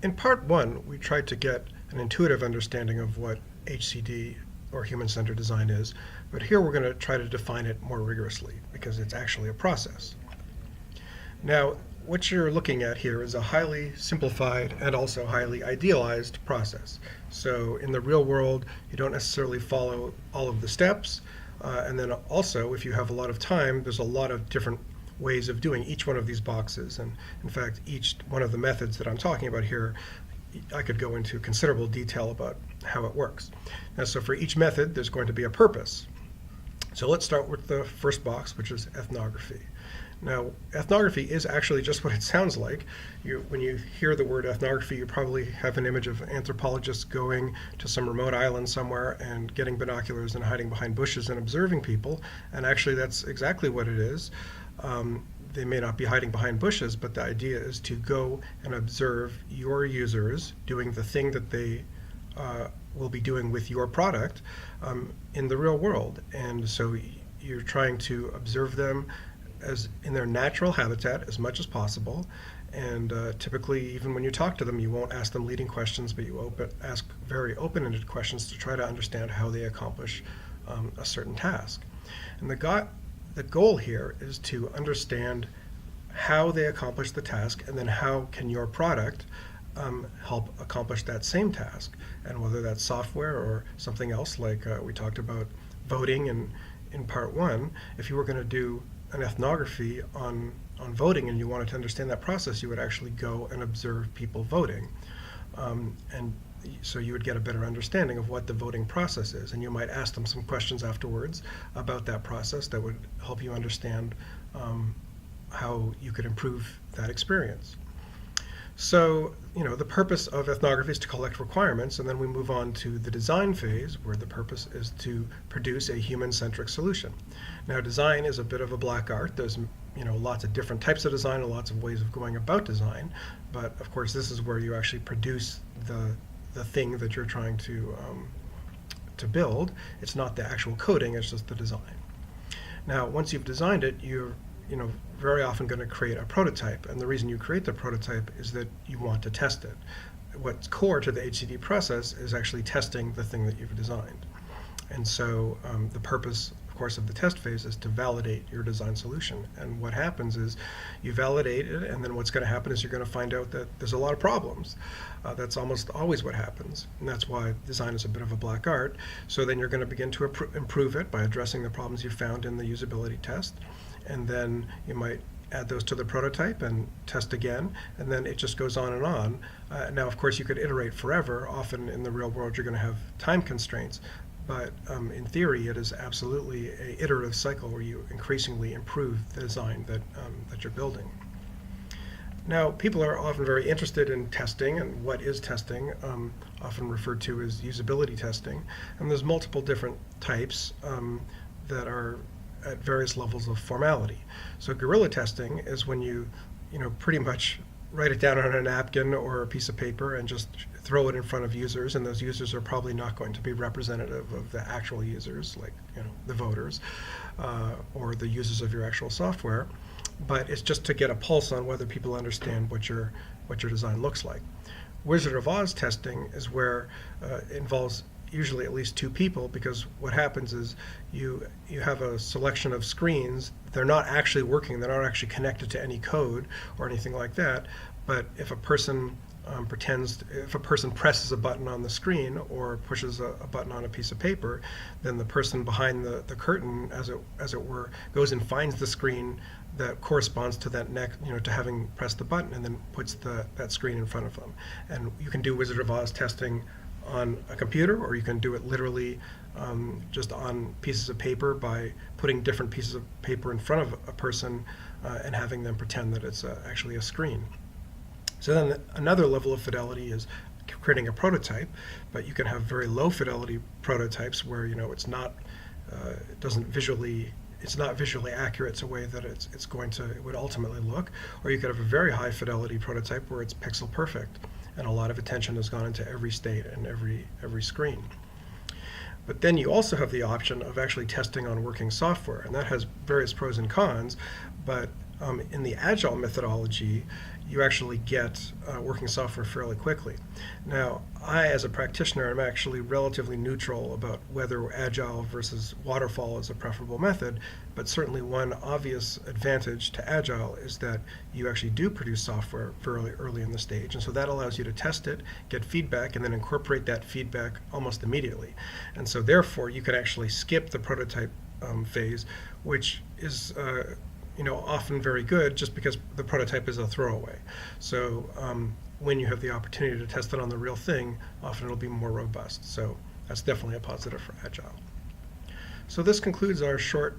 In part one, we tried to get an intuitive understanding of what HCD, or human-centered design, is, but here we're going to try to define it more rigorously because it's actually a process. Now, what you're looking at here is a highly simplified and also highly idealized process. So in the real world, you don't necessarily follow all of the steps, and then also, if you have a lot of time, there's a lot of different ways of doing each one of these boxes. And in fact, each one of the methods that I'm talking about here, I could go into considerable detail about how it works. Now, so for each method, there's going to be a purpose. So let's start with the first box, which is ethnography. Now, ethnography is actually just what it sounds like. When you hear the word ethnography, you probably have an image of anthropologists going to some remote island somewhere and getting binoculars and hiding behind bushes and observing people. And actually, that's exactly what it is. They may not be hiding behind bushes, but the idea is to go and observe your users doing the thing that they will be doing with your product in the real world. And so you're trying to observe them as in their natural habitat as much as possible. And typically, even when you talk to them, you won't ask them leading questions, but you ask very open-ended questions to try to understand how they accomplish a certain task. And the goal here is to understand how they accomplish the task, and then how can your product help accomplish that same task. And whether that's software or something else, like we talked about voting in part one, if you were going to do an ethnography on voting and you wanted to understand that process, you would actually go and observe people voting. And so you would get a better understanding of what the voting process is. And you might ask them some questions afterwards about that process that would help you understand how you could improve that experience. So, the purpose of ethnography is to collect requirements, and then we move on to the design phase, where the purpose is to produce a human-centric solution. Now, design is a bit of a black art. There's lots of different types of design and lots of ways of going about design, but of course this is where you actually produce the thing that you're trying to build. It's not the actual coding, it's just the design. Now, once you've designed it, you're very often going to create a prototype, and the reason you create the prototype is that you want to test it. What's core to the HCD process is actually testing the thing that you've designed. And so the purpose, of course, of the test phase is to validate your design solution. And what happens is you validate it, and then what's going to happen is you're going to find out that there's a lot of problems. That's almost always what happens, and that's why design is a bit of a black art. So then you're going to begin to improve it by addressing the problems you found in the usability test, and then you might add those to the prototype and test again, and then it just goes on and on. Now, of course, you could iterate forever. Often in the real world, you're going to have time constraints, but in theory, it is absolutely an iterative cycle where you increasingly improve the design that you're building. Now, people are often very interested in testing, and what is testing, often referred to as usability testing. And there's multiple different types that are at various levels of formality. So guerrilla testing is when you pretty much write it down on a napkin or a piece of paper and just throw it in front of users, and those users are probably not going to be representative of the actual users, like the voters or the users of your actual software. But it's just to get a pulse on whether people understand what your design looks like. Wizard of Oz testing is where it involves usually at least two people, because what happens is you have a selection of screens. They're not actually working, they're not actually connected to any code or anything like that, but if a person presses a button on the screen or pushes a button on a piece of paper, then the person behind the curtain, as it were, goes and finds the screen that corresponds to that to having pressed the button, and then puts that screen in front of them. And you can do Wizard of Oz testing on a computer, or you can do it literally just on pieces of paper by putting different pieces of paper in front of a person and having them pretend that it's actually a screen. So then another level of fidelity is creating a prototype, but you can have very low fidelity prototypes where it's not visually accurate. It's a way that it would ultimately look. Or you could have a very high fidelity prototype where it's pixel perfect, and a lot of attention has gone into every state and every screen. But then you also have the option of actually testing on working software, and that has various pros and cons, but In the Agile methodology, you actually get working software fairly quickly. Now, I, as a practitioner, am actually relatively neutral about whether Agile versus Waterfall is a preferable method, but certainly one obvious advantage to Agile is that you actually do produce software fairly early in the stage, and so that allows you to test it, get feedback, and then incorporate that feedback almost immediately. And so therefore, you can actually skip the prototype phase, which is often very good just because the prototype is a throwaway. So when you have the opportunity to test it on the real thing, often it'll be more robust. So that's definitely a positive for Agile. So this concludes our short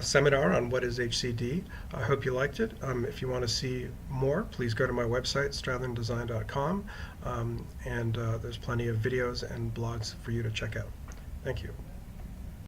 seminar on what is HCD. I hope you liked it. If you want to see more, please go to my website, strathanddesign.com, and there's plenty of videos and blogs for you to check out. Thank you.